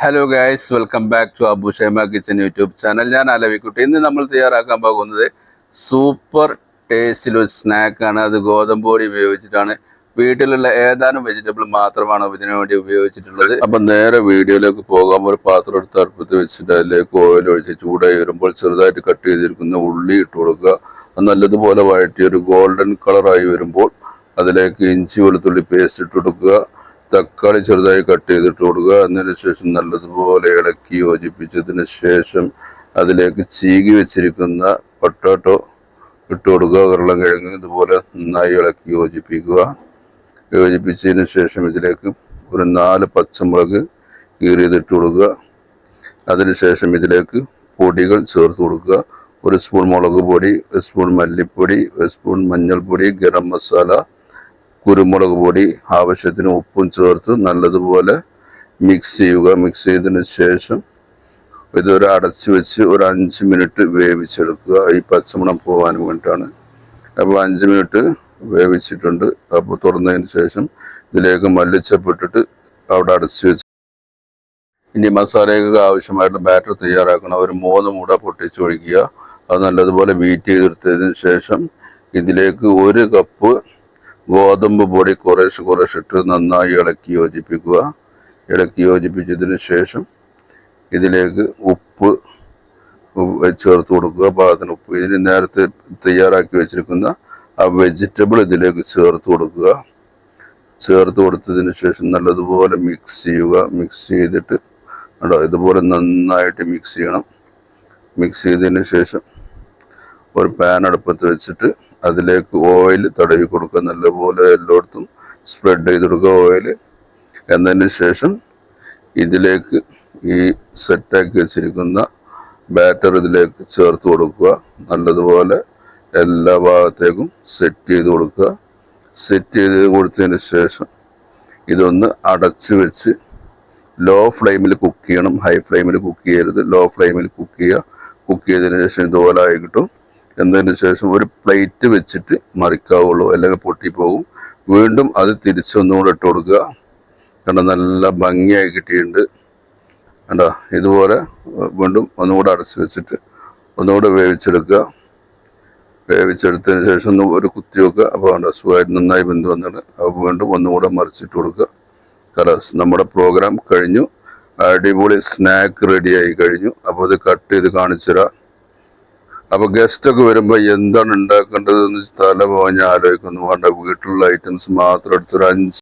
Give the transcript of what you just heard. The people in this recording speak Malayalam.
Hello guys, welcome back to Abu Shaima kitchen YouTube channel. ഞാൻ അലവിക്കുട്ടി. ഇന്ന് നമ്മൾ തയ്യാറാക്കാൻ പോകുന്നത് സൂപ്പർ ടേസ്റ്റിലൊരു സ്നാക്കാണ്. അത് ഗോതമ്പ് പൊടി ഉപയോഗിച്ചിട്ടാണ്. വീട്ടിലുള്ള ഏതാനും വെജിറ്റബിൾ മാത്രമാണ് ഇതിനു വേണ്ടി ഉപയോഗിച്ചിട്ടുള്ളത്. അപ്പം നേരെ വീഡിയോയിലേക്ക് പോകാം. ഒരു പാത്രം എടുത്ത് അടുപ്പത്ത് വെച്ചിട്ട് അതിലേക്ക് ഓയിൽ ഒഴിച്ച് ചൂടായി വരുമ്പോൾ ചെറുതായിട്ട് കട്ട് ചെയ്തിരിക്കുന്ന ഉള്ളി ഇട്ട് കൊടുക്കുക. അത് നല്ലതുപോലെ വഴറ്റി ഒരു ഗോൾഡൻ കളറായി വരുമ്പോൾ അതിലേക്ക് ഇഞ്ചി വെളുത്തുള്ളി പേസ്റ്റ് ഇട്ട് കൊടുക്കുക. തക്കാളി ചെറുതായി കട്ട് ചെയ്തിട്ട് കൊടുക്കുക. അതിന് ശേഷം നല്ലതുപോലെ ഇളക്കി യോജിപ്പിച്ചതിന് ശേഷം അതിലേക്ക് ചീകി വെച്ചിരിക്കുന്ന പൊട്ടാറ്റോ ഇട്ട് കൊടുക്കുക. ഉരുളക്കിഴങ്ങ് ഇതുപോലെ നന്നായി ഇളക്കി യോജിപ്പിച്ചതിന് ശേഷം ഇതിലേക്ക് ഒരു 4 പച്ചമുളക് കീറിയതിട്ട് കൊടുക്കുക. അതിനുശേഷം ഇതിലേക്ക് പൊടികൾ ചേർത്ത് കൊടുക്കുക. 1 സ്പൂൺ മുളക് പൊടി, 1 സ്പൂൺ മല്ലിപ്പൊടി, 1 സ്പൂൺ മഞ്ഞൾപ്പൊടി, ഗരം മസാല, കുരുമുളക് പൊടി, ആവശ്യത്തിന് ഉപ്പും ചേർത്ത് നല്ലതുപോലെ മിക്സ് ചെയ്യുക. മിക്സ് ചെയ്തതിന് ശേഷം ഇതൊരു അടച്ചു വെച്ച് ഒരു 5 മിനിറ്റ് വേവിച്ചെടുക്കുക. ഈ പച്ചമണം പോകാൻ വേണ്ടിയിട്ടാണ്. അപ്പോൾ 5 മിനിറ്റ് വേവിച്ചിട്ടുണ്ട്. അപ്പോൾ തുറന്നതിന് ശേഷം ഇതിലേക്ക് മല്ലിച്ചപ്പിട്ടിട്ട് അവിടെ അടച്ചു വെച്ച് ഇനി മസാലയ്ക്ക് ആവശ്യമായിട്ടുള്ള ബാറ്റർ തയ്യാറാക്കണം. ഒരു 3 മുട്ട പൊട്ടിച്ചൊഴിക്കുക. അത് നല്ലതുപോലെ ബീറ്റ് ചെയ്തെടുത്തതിന് ശേഷം ഇതിലേക്ക് 1 കപ്പ് ഗോതമ്പ് പൊടി കുറേശ്ശെ ഇട്ട് നന്നായി ഇളക്കി യോജിപ്പിച്ചതിന് ശേഷം ഇതിലേക്ക് ഉപ്പ് ചേർത്ത് കൊടുക്കുക. പാകത്തിന് ഉപ്പ്. ഇതിന് നേരത്തെ തയ്യാറാക്കി വെച്ചിരിക്കുന്ന ആ വെജിറ്റബിൾ ഇതിലേക്ക് ചേർത്ത് കൊടുത്തതിന് ശേഷം നല്ലതുപോലെ മിക്സ് ചെയ്യുക. മിക്സ് ചെയ്തിട്ട് ഇതുപോലെ നന്നായിട്ട് മിക്സ് ചെയ്യണം. മിക്സ് ചെയ്തതിന് ശേഷം ഒരു പാൻ അടുപ്പത്ത് വെച്ചിട്ട് അതിലേക്ക് ഓയിൽ തടവി കൊടുക്കുക. നല്ലപോലെ എല്ലായിടത്തും സ്പ്രെഡ് ചെയ്ത് കൊടുക്കുക ഓയിൽ. എന്നതിന് ശേഷം ഇതിലേക്ക് ഈ സെറ്റാക്കി വെച്ചിരിക്കുന്ന ബാറ്റർ ഇതിലേക്ക് ചേർത്ത് കൊടുക്കുക. നല്ലതുപോലെ എല്ലാ ഭാഗത്തേക്കും സെറ്റ് ചെയ്ത് കൊടുക്കുക. സെറ്റ് ചെയ്ത് കൊടുത്തതിന് ശേഷം ഇതൊന്ന് അടച്ച് വെച്ച് ലോ ഫ്ലെയിമിൽ കുക്ക് ചെയ്യണം. ഹൈ ഫ്ലെയിമിൽ കുക്ക് ചെയ്യരുത്. ലോ ഫ്ലെയിമിൽ കുക്ക് ചെയ്യുക. കുക്ക് ചെയ്തതിന് ശേഷം ഇതുപോലെ ആയി കിട്ടും. എന്നതിന് ശേഷം ഒരു പ്ലേറ്റ് വെച്ചിട്ട് മറിക്കാവുള്ളൂ, അല്ലെങ്കിൽ പൊട്ടിപ്പോകും. വീണ്ടും അത് തിരിച്ചൊന്നുകൂടെ ഇട്ട് കൊടുക്കുക. കണ്ടോ, നല്ല ഭംഗിയായി കിട്ടിയിട്ടുണ്ട്. കണ്ടോ, ഇതുപോലെ വീണ്ടും ഒന്നുകൂടെ അടച്ച് വെച്ചിട്ട് ഒന്നുകൂടെ വേവിച്ചെടുത്തതിന് ശേഷം ഒരു കുത്തി വെക്കുക. അപ്പോൾ കണ്ടോ, സുഖമായിട്ട് നന്നായി വെന്ത് വന്നിട്ട് അപ്പോൾ വീണ്ടും ഒന്നുകൂടെ മറിച്ചിട്ട് കൊടുക്കുക. കലസ് നമ്മുടെ പ്രോഗ്രാം കഴിഞ്ഞു. അടിപൊളി സ്നാക്ക് റെഡിയായി കഴിഞ്ഞു. അപ്പോൾ ഇത് കട്ട് ചെയ്ത് കാണിച്ചു തരാം. അപ്പോൾ ഗസ്റ്റൊക്കെ വരുമ്പോൾ എന്താണ് ഉണ്ടാക്കേണ്ടതെന്ന് തല പോകാൻ ആലോചിക്കുന്നു. വേണ്ട, വീട്ടിലുള്ള ഐറ്റംസ് മാത്രം എടുത്തൊരു 5